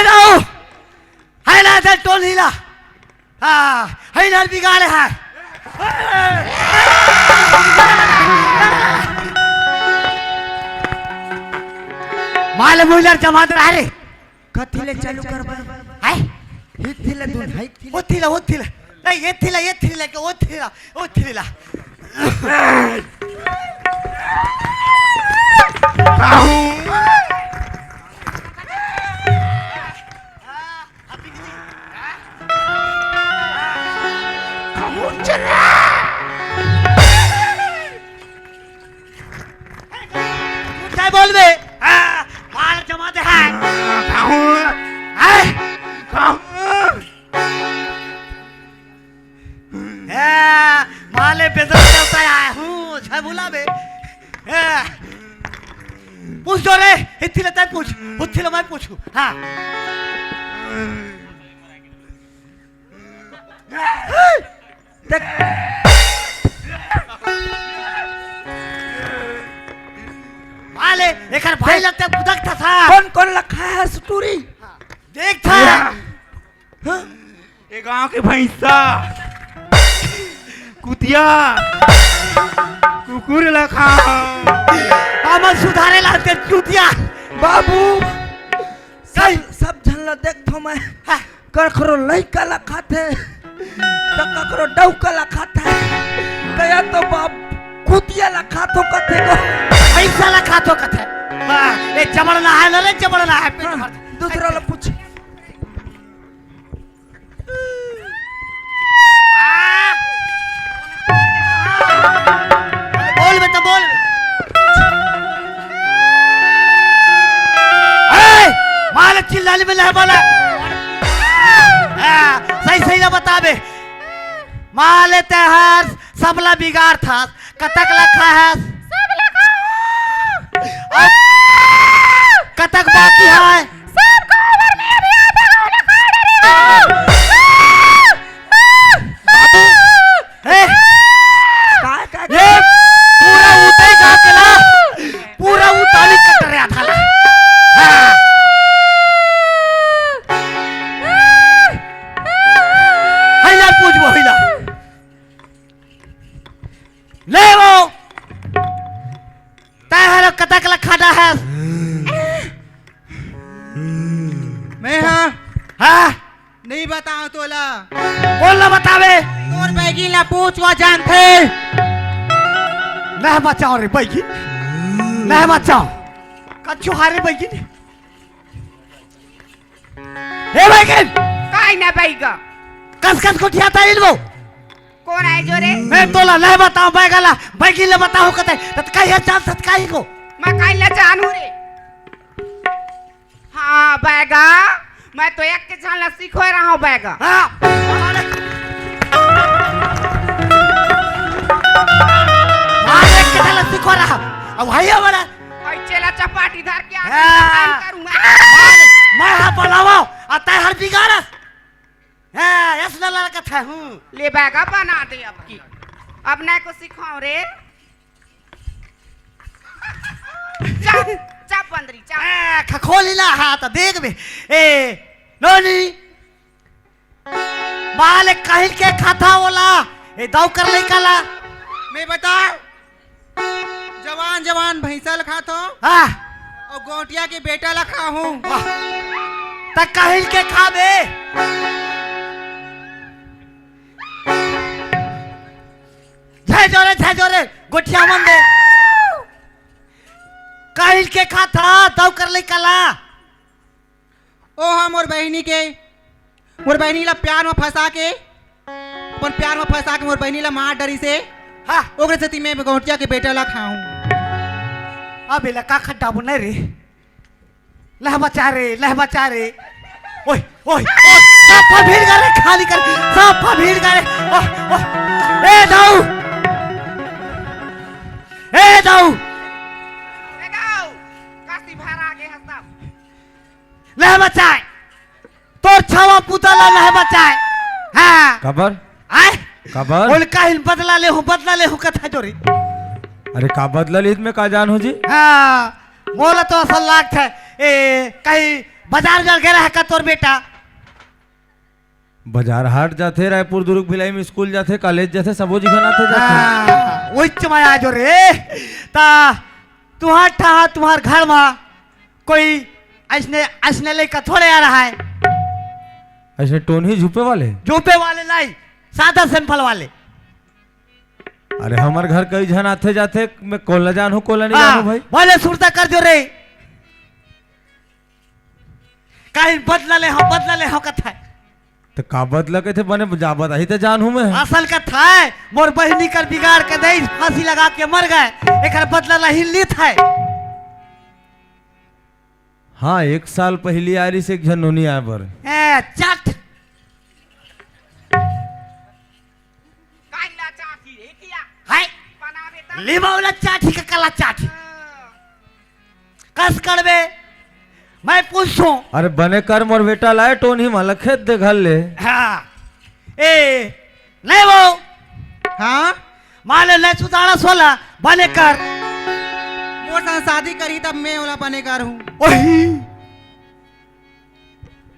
दाऊ है ना तो टोल हिला है ना बिगाड़े है माल मुइलर जमात रे कथिले चालू करबा है हिथिले दुन हाइथिले ओथिला नहीं ये के ओथिला क्या बोल बे माल जमा दे है माले बेदर चलता है हूँ झबुला बे पूछ दो रे इतने तक पूछ उतने मैं पूछूं हाँ माले एक भाई लगता है बुदक था कौन लखा है स्टोरी देख था ये गांव के भैंसा कुतिया कुकुर लखा हम सुधारे लाते चूतिया बाबू सब झनला देख थो मैं ककरो लइका ला खाते तो ककरो डौका ला खाता कया तो बाप कुतिया ला खातो कथे को पैसा ला खातो कथे ए जबड़ना है ना रे जबड़ना है दूसरा ला पूछ बोल बेटा बोल माल चिल्लाने में नहीं बोला सही ना बता बे माल तेहार सबला बिगाड़ था कतक लखा है सब लखा कतक बाकी है सब कवर में भी आता ये पूरा उताई गाँव के ला पूरा उताई कट रहा था हिला पूछ वो हिला ले वो ताहर कतक लखाड़ा है मैं हाँ नहीं बताऊं तोला बोलना बतावे तोर बैगी ला पूछ वो जानते नहीं बचाओ रे बैगी नहीं बचाओ कच्चू हारे बैगी हे बैगी काय ना बैगा कस को ठियाता इल्वो कौन है जो रे मैं तोला नहीं बताऊं बैगला बैगी ले बताऊं कते तत काई है चांस तत काई को मैं काय ला जानू रे हाँ बैगा मैं तो एक के जानला सीखो रहा हूँ बैगा हाँ मारे के जानला सीखो रहा अब है वाला और चला चपाटी धर के हाँ। करूँगा मैं हाँ बनाओ आता है हर बिगाड़स हाँ यस ना लड़का था हूँ ले बैगा बना दे अब की अब ना को सिखाओ रे चप चप बंदरी चप खखोली ला हाथ देख बे ए नोनी माल कहिल के खाता वाला ए दाव कर ले काला मैं बता जवान जवान भैंसा लखा तो हाँ और गोटिया के बेटा लखा हूँ तक कहिल के खाबे झे जोरे गोटिया मन दे कहिल के खाता दाव कर ले काला ओ हाँ मोर बहनी ला प्यार में फंसा के मोर बहनी ला मार डरी से हाँ ओकरे से मैं गोटिया के बेटा ला खाऊं अबे ला का खड्डा बुन रे लह बचा रे ओए ओए सब भीड़ गए खाली कर सब भीड़ गए ए दाऊ काशी भर आगे है सब लह बचाए तोर छवा पुतला लह बचाए हाँ खबर आए खबर बोल काहिल बदला ले हूं कथा जोरी अरे का बदलल ईद में का जान हो जी? हाँ मोला तो असल लागत है ए कहीं बाजार जल गया है का तोर बेटा बाजार हाट जाते, रायपुर दुर्ग भिलाई में स्कूल जाते, कॉलेज जाते, सबो जगह नाते जाते। वही चमाया जो रे ता तुम्हार ठा तुम्हार घर में कोई ऐसने ऐसने लेकर थोड़े आ रहा है, ऐसे टोन ही झुपे वाले। झोपे वाले नहीं, सादा सिंपल वाले। अरे हमार घर कई जन आते जाते, मैं कोला जान हूँ कोला नहीं जानू भाई। बोले सुरता कर जो रे कहीं बदला ले हो कथा तो का बदला के थे बने जा बताही तो जान हूँ मैं। असल का था मोर बहनी कर बिगाड़ के दे फांसी लगा के मर गए, एक बदला नहीं ली था। हाँ 1 साल पहली आरी से एक जनोनी आए पर चट काला चाची रे किया हाय बना बेटा लिबावला चाटी का कला चाटी कस करबे मैं पूछूं। अरे बने कर मोर बेटा लाए टोन ही माला खेत दे घर ले। हाँ ए नहीं वो हाँ माले ले सुधारा सोला बने कर मोर संग शादी करी तब मैं ओला बनेकर हूँ। ओही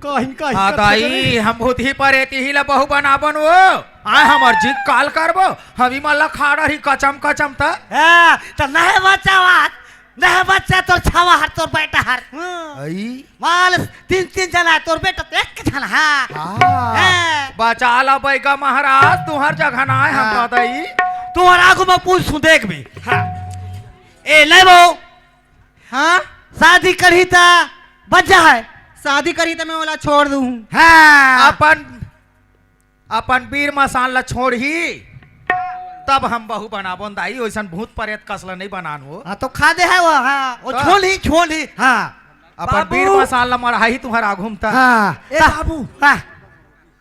कहीं कहीं हाँ ताई हम बहुत ही पर एती ही ला बहु बनाबन वो आए हमर जी काल करबो हवी मल्ला खाड़ा ही कचम कचम त हां तो नहीं बचावात नहीं बच्चा तोर छावा हर तोर बेटा हर आई माल 3 जना तोर बेटा तो एक जना हां बचा ला बैगा महाराज तुहर जगह ना है हम ताई तू और आगू में पूछ देख भी हां ए ले वो हाँ शादी करी ता बच्चा है, शादी करी तो मैं ओला छोड़ दूँ। हां अपन वीर मसान ला छोड़ ही तब हम बहु बनाबन दाई ओइसन भूत प्रेत कसला नहीं बनान हो। हां तो खा दे है वो हां वो छोड़ ही हां अपन वीर मसान ला मरहाई तुहर आघुम त हां ए बाबू हां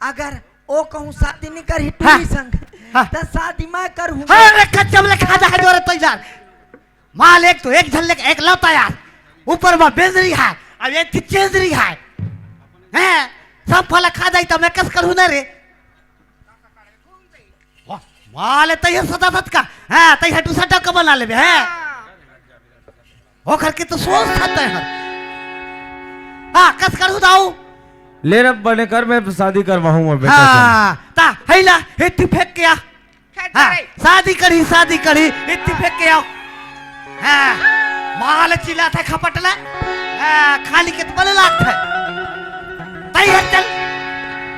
अगर ओ कहूँ शादी नहीं करी टूरी संग हाँ। तो शादी मैं करूँ। अरे कच्चम ले खा दे जोरे तो यार माल एक तो एक झल्ले एक लौटा यार ऊपर में बेंदरी है अब ये चेंदरी है हैं सब फल खा जाई तो मैं कस करूं ना रे वाह माल तैयार सदा सत का हां तैयार दूसरा टक बना लेबे हैं हो करके तो सोच सकते हैं हां कस करूं दाऊ ले रब बने कर मैं शादी करवाऊँ मोर बेटा से। हां ता हैला हेती फेंक के आ खेत हाँ, रे शादी करी इतनी फेंक के आओ हाँ, माल चिल्ला था खपटला हाँ, खाली के तो लाख है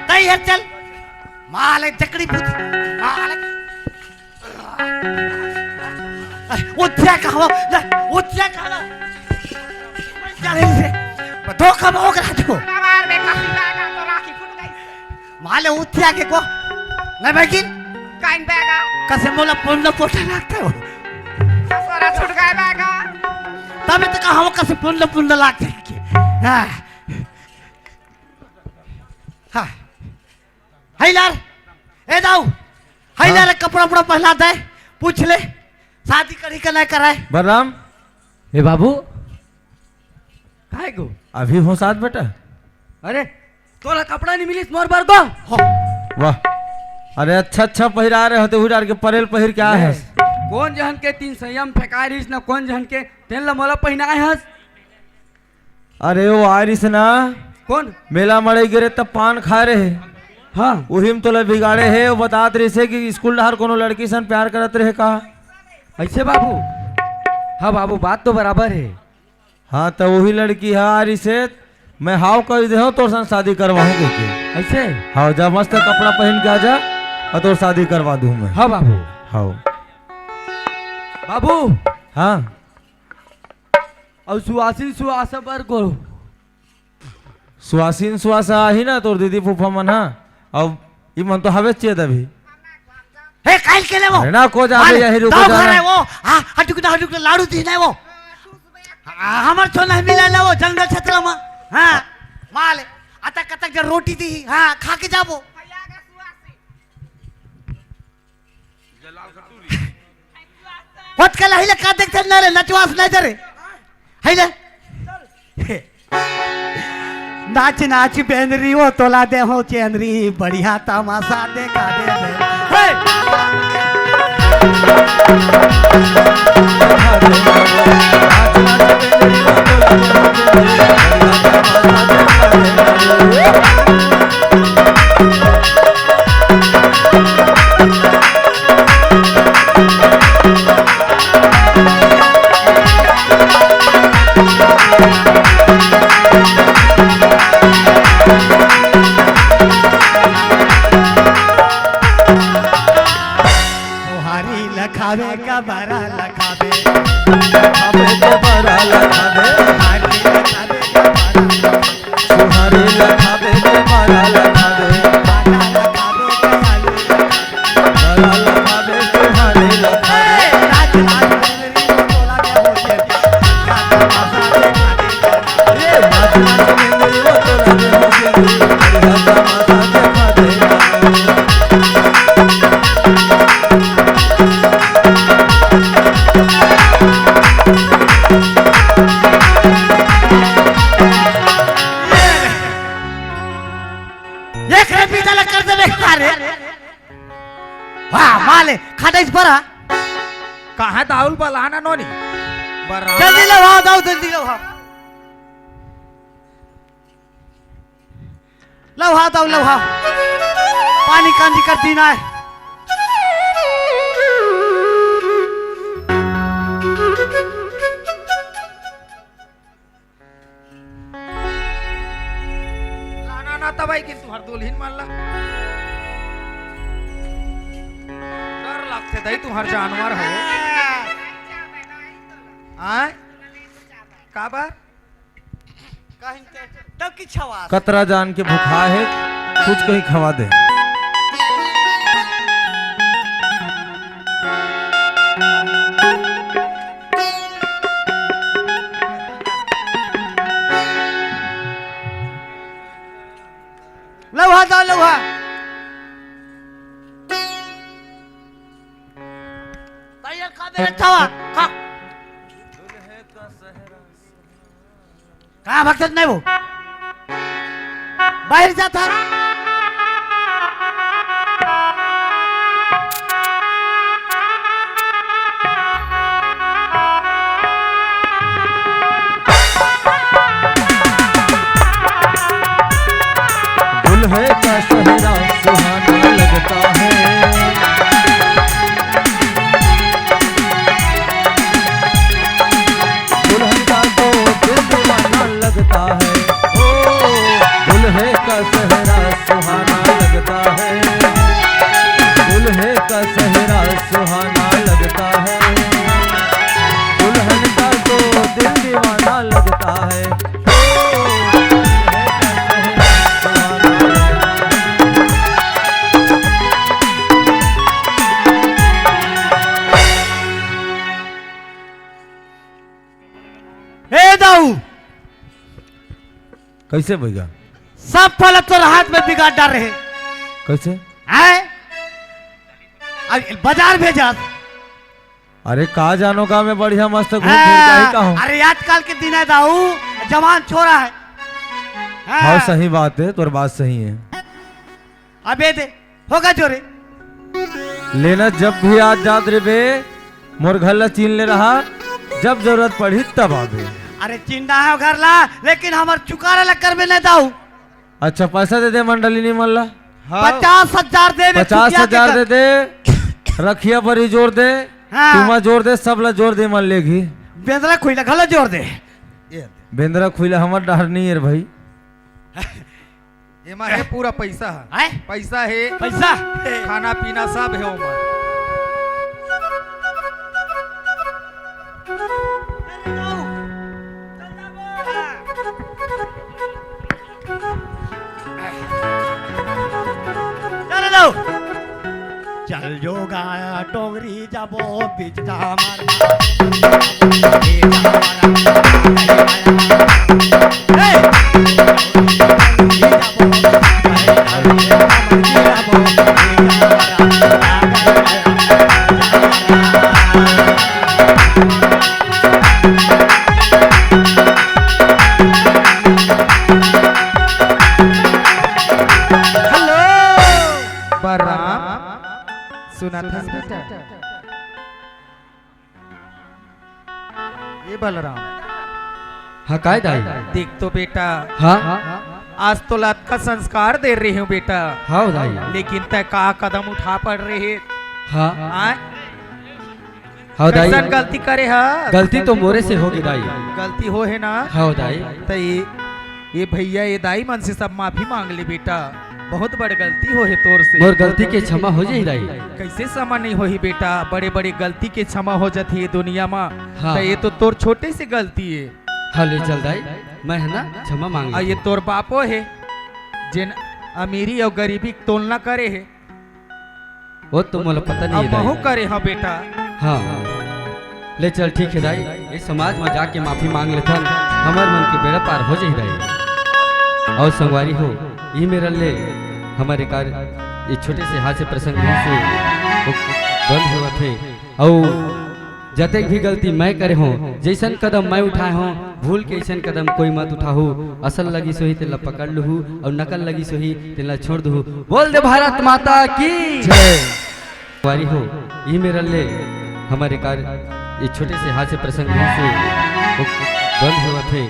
तैयार चल माल जकड़ी पूछी माल उठ्या कहो चले से धोखा में हो गया जो बार में काफी बैगा तो राखी फूट गई माले उठ्या के को नहीं बैगी काइन बैगा कसे मोला पुण्य पोटा लगता है ससुरा छूट गए बैगा तब तक हम कसे पुण्य लगते हैं कि हाँ हाँ हैलार ए दाऊ हैलार कपड़ा उपड़ा पहना दे पूछ ले शादी करी के नहीं कराए बलराम ए बाबू काय गो अभी हो साथ बेटा। अरे तोला कपड़ा नहीं मिली मोर बार को वाह अरे अच्छा पहिरा रहे होते हुडार के परेल पहिर के आए हैं। कौन जहन के 3 संयम फेंका रही ना कौन जहन के तेल ला मोला पहनाए हस। अरे वो आरिस ना कौन मेला मड़े गिरे तब पान खा रहे हाँ वही में तो बिगाड़े है वो बतात रही से कि स्कूल डहार कोनो लड़की सन प्यार करत रहे का। ऐसे बाबू हाँ बाबू बात तो बराबर है। हाँ तो वही लड़की है आरी से मैं हाव कर दे तोर संग शादी करवाऊँ के ऐसे हाँ जा मस्त कपड़ा पहन के आ जा और तोर शादी करवा दूँ मैं। हाँ बाबू हाँ बाबू हाँ और सुहासिन सुहासा पर को सुहासिन सुहासा ही ना तोर दीदी फूफा मन हाँ अब ये मन तो हवे चेत अभी हे काल के ले वो अरे ना को जा माल, या हीरो को दाऊ जा घर है वो हाँ हटुक लाड़ू दी ना वो हमार तो नहीं मिला ना वो जंगल क्षेत्र में हाँ माल अतक अतक जो रोटी दी हाँ खा के जाबो भैया का सुहासी होत कल हिले का देखते ना रे नचवास नहीं जरे हिले नाच नाच बेंदरी वो तोला दे हो चेंदरी बढ़िया तमाशा देखा दे हे खाटे इस बरा कहाँ दाउल बलाना नोनी बरा जल्दी लवाओ दाऊ जल्दी लवाओ लवाओ दाऊ लवाओ पानी कांजी कर दीना है लाना ना तबाई कि तुम्हार दुल्हन मान ला डर लगते दई तुम्हार जानवर हो आय का बार तब की छवा कतरा जान के भूखा है कुछ कहीं खवा दे लवा दाऊ लवा तैयार खा दे छवा खा कहाँ भगत नहीं वो बाहर जाता दुल्हे का सेहरा सुहाना लगता है दुल्हन का तो दिल दीवाना लगता है ओ दुल्हे का सेहरा सुहाना लगता है दुल्हे का सेहरा सुहाना लगता है दुल्हन का तो दिल दीवाना लगता है ओ दुल्हे का सेहरा सुहाना लगता है। ए दाऊ कैसे भैया सब फल तो हाथ में बिगाड़ डाल रहे कैसे हैं अब बाजार भेजा अरे कहा जानो का मैं बढ़िया मस्त घूम फिर के ही का हूँ अरे आजकल के दिन है दाऊ जवान छोरा है हाँ सही बात है तोर बात सही है अबे दे होगा जोरे लेना जब भी आज जात रे बे मोर घर ला चीन ले रहा जब जरूरत पड़ी तब आबे अरे चिंता है घर ला लेकिन हमार चुकारा लक्कर में नहीं दाऊ अच्छा पैसा दे दे मंडली नहीं मन ला 50,000 दे 50,000 दे दे रखिया पर ही जोड़ दे हाँ। तुमा जोड़ दे सब ला जोड़ दे मन लेगी बेंदरा खुईला घलो जोड़ दे बेंदरा खुला हमर डर नहीं है रे भाई एमा है पूरा पैसा है हैं? पैसा है पैसा खाना पीना सब है ओमा चल लो चल जो गाया टोगरी जाबो बीच बलराम सुना था बेटा ये बलराम हाँ काय दाई देख तो बेटा हाँ आज तो लत का संस्कार दे रही हूँ बेटा हाँ दाई लेकिन तय का कदम उठा पड़ रहे हाँ आय हाँ दाई कैसन गलती करे हा गलती तो मोरे से होगी दाई गलती हो है ना हाँ दाई तो ये भैया ये दाई मन से सब माफी मांग ले बेटा बहुत बड़ गलती हो है तोर से मोर गलती के क्षमा हो जाई दाई कैसे क्षमा नहीं हो ही बेटा बड़े बड़े गलती के क्षमा हो जाती है दुनिया में हाँ। तो ये तो तोर छोटे से गलती है हाँ ले चल दाई मैं है ना क्षमा मांग और ये तोर बापो है जिन अमीरी और गरीबी की तुलना करे है वो तो मुझे पता नहीं अब है महू दाई करे हाँ बेटा हाँ ले चल ठीक है दाई इस समाज में जाके माफी मांग लेता हमार मन के बेड़ा पार हो जाई दाई और संगवारी हो ये मेरा ले हमारे कार्य ये छोटे से हाथ से प्रसंग से वो बंद हुआ थे और जतक भी गलती मैं करे हूँ जैसन कदम मैं उठाए हूँ भूल के ऐसन कदम कोई मत उठाहू असल लगी सोही तेला पकड़ लूँ और नकल लगी सोही तेला छोड़ दू बोल दे भारत माता की वारी हो ये मेरा ले हमारे कार्य ये छोटे से हाथ से प्रसंग से वो बंद हुआ थे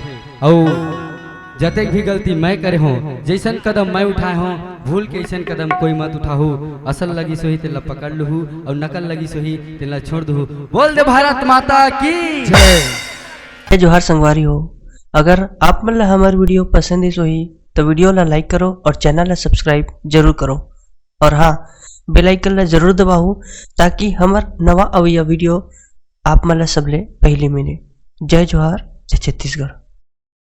और जते भी गलती मैं करे हूँ जैसन कदम मैं उठाए हूँ भूल के ऐसन कदम कोई मत उठाहू असल लगी सोही तेला पकड़ लूँ और नकल लगी सोही तेला छोड़ दू बोल दे भारत माता की जय जोहार संगवारी हो। अगर आप मतलब हमारी वीडियो पसंद है ही तो वीडियो ला लाइक करो और चैनल ला सब्सक्राइब जरूर करो और हाँ बेल आइकन ला जरूर दबाओ ताकि हमार नवा अवैया वीडियो आप मतलब सबले पहले मिले। जय जोहार जय छत्तीसगढ़।